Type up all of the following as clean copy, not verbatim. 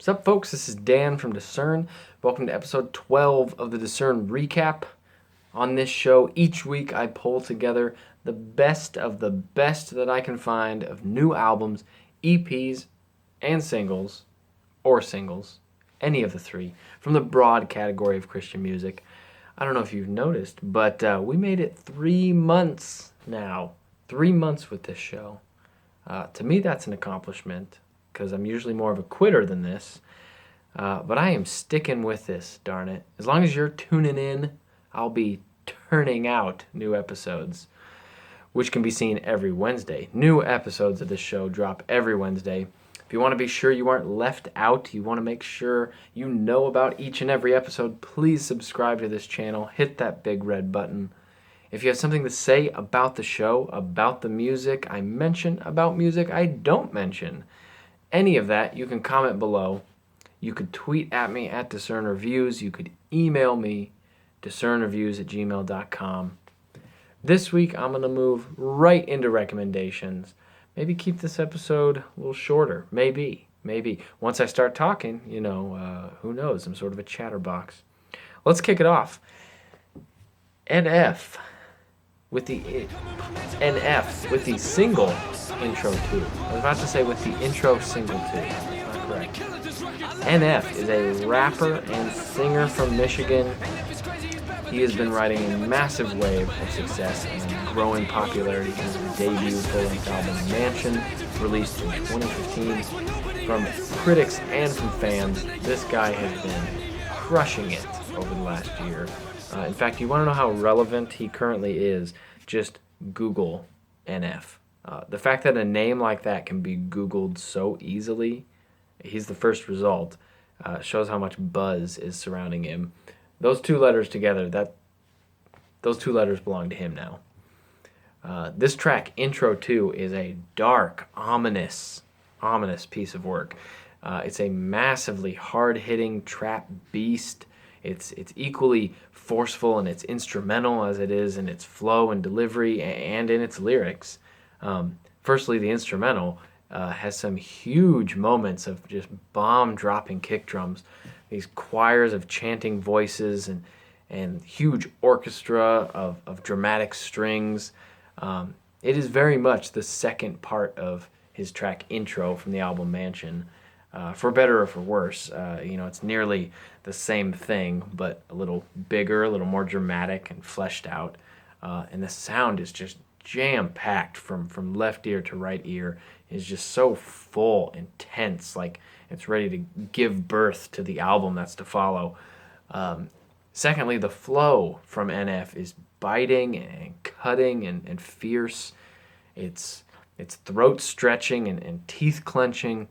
What's up, folks? This is Dan from Discern. Welcome to episode 12 of the Discern Recap. On this show, each week I pull together the best of the best that I can find of new albums, EPs, and singles, any of the three, from the broad category of Christian music. I don't know if you've noticed, but we made it 3 months now. 3 months with this show. To me, that's an accomplishment, because I'm usually more of a quitter than this. But I am sticking with this, darn it. As long as you're tuning in, I'll be turning out new episodes, which can be seen every Wednesday. New episodes of this show drop every Wednesday. If you want to be sure you aren't left out, you want to make sure you know about each and every episode, please subscribe to this channel. Hit that big red button. If you have something to say about the show, about the music I mention, about music I don't mention, any of that, you can comment below. You could tweet at me at discernreviews. You could email me, discernreviews@gmail.com. This week, I'm going to move right into recommendations. Maybe keep this episode a little shorter. Maybe. Once I start talking, who knows? I'm sort of a chatterbox. Let's kick it off. NF with the single intro 2. I was about to say with the intro single 2. Not correct. NF is a rapper and singer from Michigan. He has been riding a massive wave of success and growing popularity since his debut full-length album Mansion, released in 2015. From critics and from fans, this guy has been crushing it over the last year. In fact, you want to know how relevant he currently is? Just Google NF. The fact that a name like that can be Googled so easily, he's the first result, shows how much buzz is surrounding him. Those two letters together, those two letters belong to him now. This track, Intro 2, is a dark, ominous piece of work. It's a massively hard-hitting trap beast. It's equally forceful in its instrumental as it is in its flow and delivery and in its lyrics. Firstly, the instrumental has some huge moments of just bomb-dropping kick drums, these choirs of chanting voices and huge orchestra of dramatic strings. It is very much the second part of his track Intro from the album Mansion. For better or for worse, it's nearly the same thing, but a little bigger, a little more dramatic and fleshed out. And the sound is just jam-packed from left ear to right ear. It's just so full, intense, like it's ready to give birth to the album that's to follow. Secondly, the flow from NF is biting and cutting and fierce. It's throat-stretching and teeth-clenching.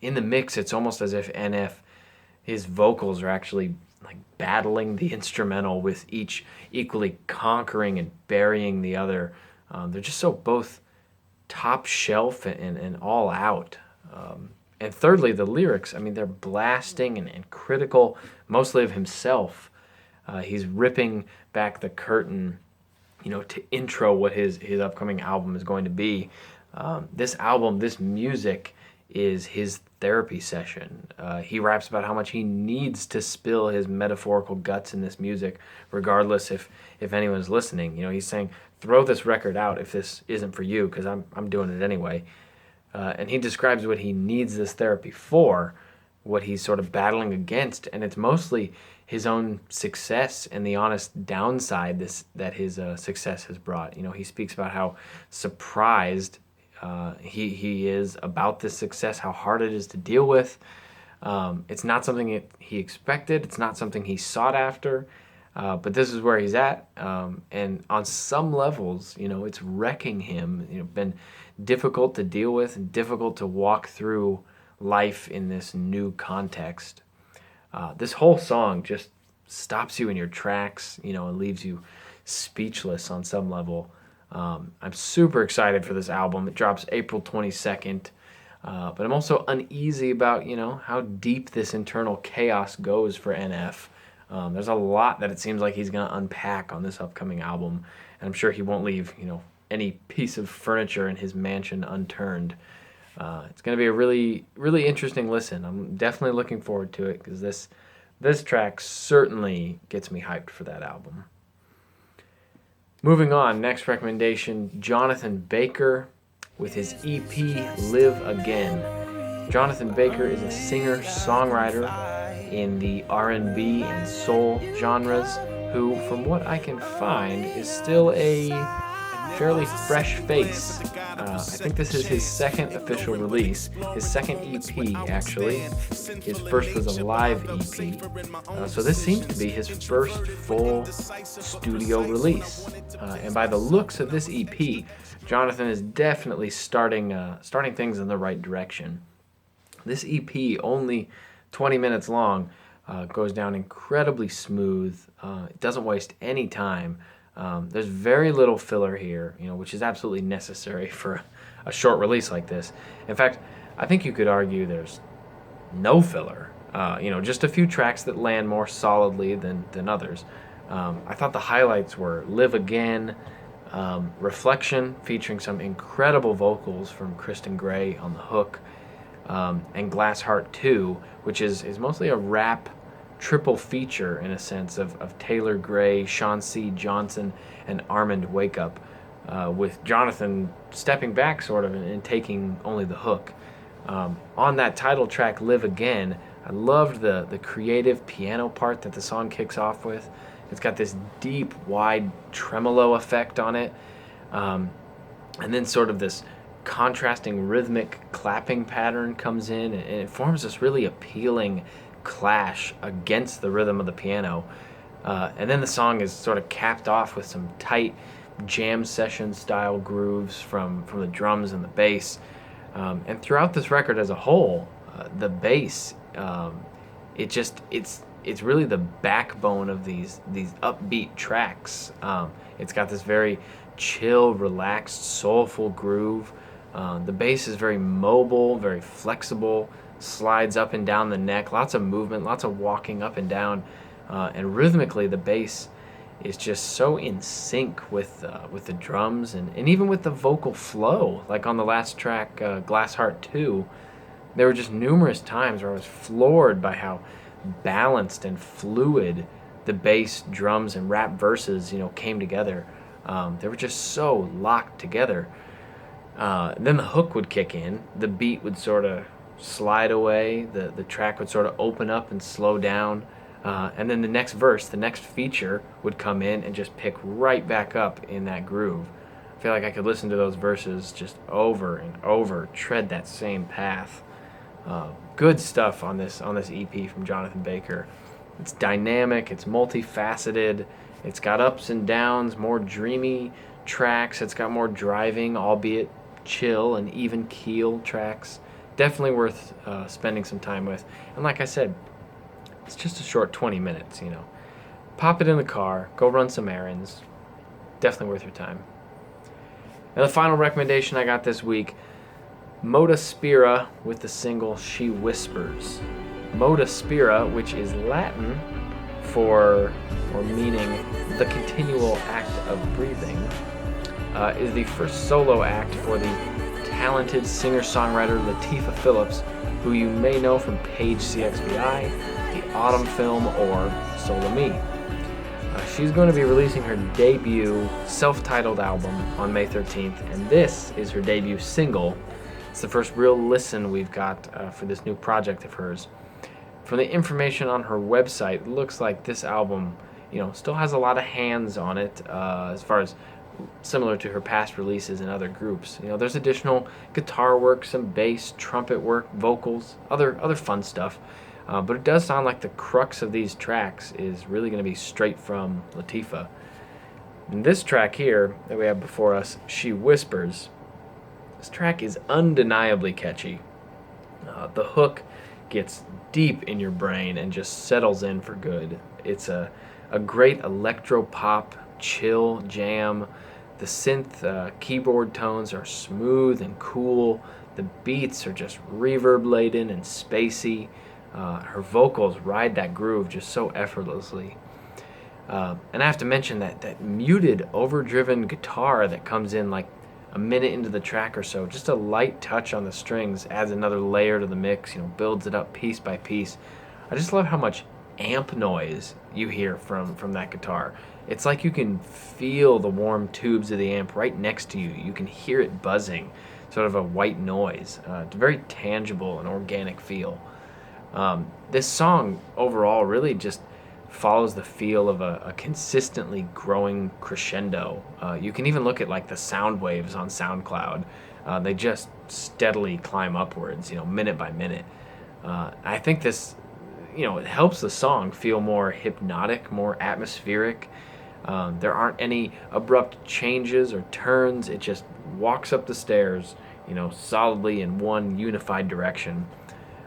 In the mix, it's almost as if NF, his vocals are actually like battling the instrumental, with each equally conquering and burying the other. They're just so both top shelf and all out. And thirdly, the lyrics, they're blasting and critical, mostly of himself. He's ripping back the curtain, to intro what his upcoming album is going to be. This album, this music, is his therapy session. He raps about how much he needs to spill his metaphorical guts in this music, regardless if anyone's listening. He's saying, throw this record out if this isn't for you, because I'm doing it anyway. And he describes what he needs this therapy for, what he's sort of battling against, and it's mostly his own success and the honest downside that his success has brought. He speaks about how surprised he is about this success, how hard it is to deal with. It's not something he expected. It's not something he sought after. But this is where he's at. And on some levels, it's wrecking him. Been difficult to deal with and difficult to walk through life in this new context. This whole song just stops you in your tracks, and leaves you speechless on some level. I'm super excited for this album. It drops April 22nd. But I'm also uneasy about, how deep this internal chaos goes for NF. There's a lot that it seems like he's going to unpack on this upcoming album. And I'm sure he won't leave, any piece of furniture in his mansion unturned. It's going to be a really, really interesting listen. I'm definitely looking forward to it because this track certainly gets me hyped for that album. Moving on, next recommendation, Jonathan Baker with his EP Live Again. Jonathan Baker is a singer-songwriter in the R&B and soul genres who, from what I can find, is still a fairly fresh face. I think this is his second official release, his second EP actually. His first was a live EP, so this seems to be his first full studio release. And by the looks of this EP, Jonathan is definitely starting things in the right direction. This EP, only 20 minutes long, goes down incredibly smooth. It doesn't waste any time. There's very little filler here, which is absolutely necessary for a short release like this. In fact, I think you could argue there's no filler. Just a few tracks that land more solidly than others. I thought the highlights were Live Again, Reflection, featuring some incredible vocals from Kristen Gray on the hook, and Glass Heart 2, which is mostly a rap triple feature in a sense of Taylor Gray, Sean C. Johnson, and Armand Wakeup, with Jonathan stepping back sort of and taking only the hook. On that title track, Live Again, I loved the creative piano part that the song kicks off with. It's got this deep, wide tremolo effect on it, and then sort of this contrasting rhythmic clapping pattern comes in, and it forms this really appealing clash against the rhythm of the piano. And then the song is sort of capped off with some tight jam session style grooves from the drums and the bass. And throughout this record as a whole, the bass, it's really the backbone of these upbeat tracks. It's got this very chill, relaxed, soulful groove. The bass is very mobile, very flexible, slides up and down the neck, lots of movement, lots of walking up and down, and rhythmically the bass is just so in sync with the drums and even with the vocal flow. Like on the last track, Glass Heart 2, there were just numerous times where I was floored by how balanced and fluid the bass, drums, and rap verses came together. They were just so locked together. Then the hook would kick in, the beat would sort of slide away, the track would sort of open up and slow down, and then the next verse, the next feature would come in and just pick right back up in that groove. I feel like I could listen to those verses just over and over, tread that same path. Good stuff on this EP from Jonathan Baker. It's dynamic, it's multifaceted, it's got ups and downs, more dreamy tracks, it's got more driving, albeit chill and even keel tracks. Definitely worth spending some time with. And like I said, it's just a short 20 minutes, Pop it in the car, go run some errands. Definitely worth your time. And the final recommendation I got this week, Moda Spira with the single She Whispers. Moda Spira, which is Latin for or meaning the continual act of breathing, is the first solo act for the talented singer-songwriter Latifah Phillips, who you may know from Page CXVI, The Autumn Film, or Sola-mi. She's going to be releasing her debut self-titled album on May 13th, and this is her debut single. It's the first real listen we've got for this new project of hers. From the information on her website, it looks like this album, still has a lot of hands on it, as far as similar to her past releases in other groups. There's additional guitar work, some bass, trumpet work, vocals, other fun stuff. But it does sound like the crux of these tracks is really going to be straight from Latifah. And this track here that we have before us, She Whispers, this track is undeniably catchy. The hook gets deep in your brain and just settles in for good. It's a great electropop, chill jam. The synth keyboard tones are smooth and cool. The beats are just reverb-laden and spacey. Her vocals ride that groove just so effortlessly. And I have to mention that muted, overdriven guitar that comes in like a minute into the track or so, just a light touch on the strings adds another layer to the mix, builds it up piece by piece. I just love how much amp noise you hear from that guitar. It's like you can feel the warm tubes of the amp right next to you. You can hear it buzzing, sort of a white noise. It's a very tangible and organic feel. This song overall really just follows the feel of a consistently growing crescendo. You can even look at like the sound waves on SoundCloud. They just steadily climb upwards, minute by minute. I think this, it helps the song feel more hypnotic, more atmospheric. There aren't any abrupt changes or turns. It just walks up the stairs, solidly in one unified direction.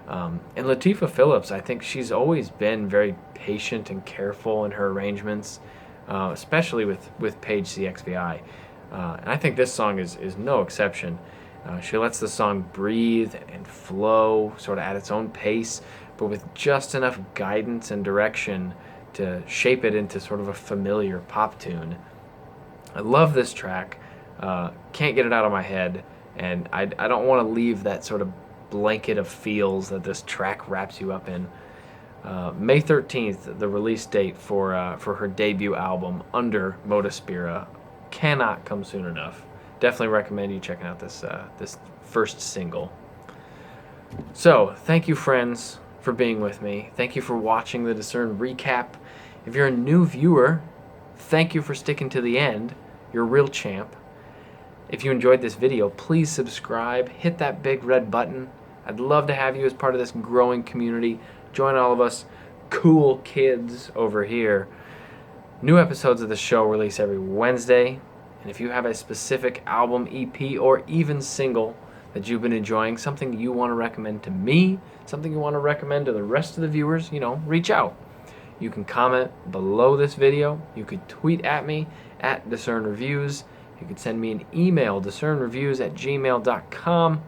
And Latifah Phillips, I think she's always been very patient and careful in her arrangements, especially with Page CXVI. And I think this song is no exception. She lets the song breathe and flow sort of at its own pace, but with just enough guidance and direction to shape it into sort of a familiar pop tune. I love this track. Can't get it out of my head, and I don't want to leave that sort of blanket of feels that this track wraps you up in. May 13th, the release date for her debut album, Under Moda Spira, cannot come soon enough. Definitely recommend you checking out this first single. So, thank you, friends, for being with me. Thank you for watching the Discern recap. If you're a new viewer, thank you for sticking to the end. You're a real champ. If you enjoyed this video, please subscribe. Hit that big red button. I'd love to have you as part of this growing community. Join all of us cool kids over here. New episodes of the show release every Wednesday. And if you have a specific album, EP, or even single that you've been enjoying, something you want to recommend to me, something you want to recommend to the rest of the viewers, reach out. You can comment below this video. You could tweet at me at discernreviews. You could send me an email, discernreviews@gmail.com.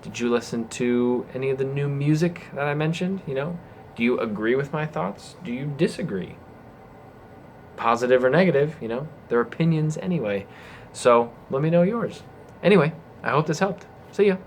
Did you listen to any of the new music that I mentioned? Do you agree with my thoughts? Do you disagree? Positive or negative, they're opinions anyway. So let me know yours. Anyway, I hope this helped. See ya.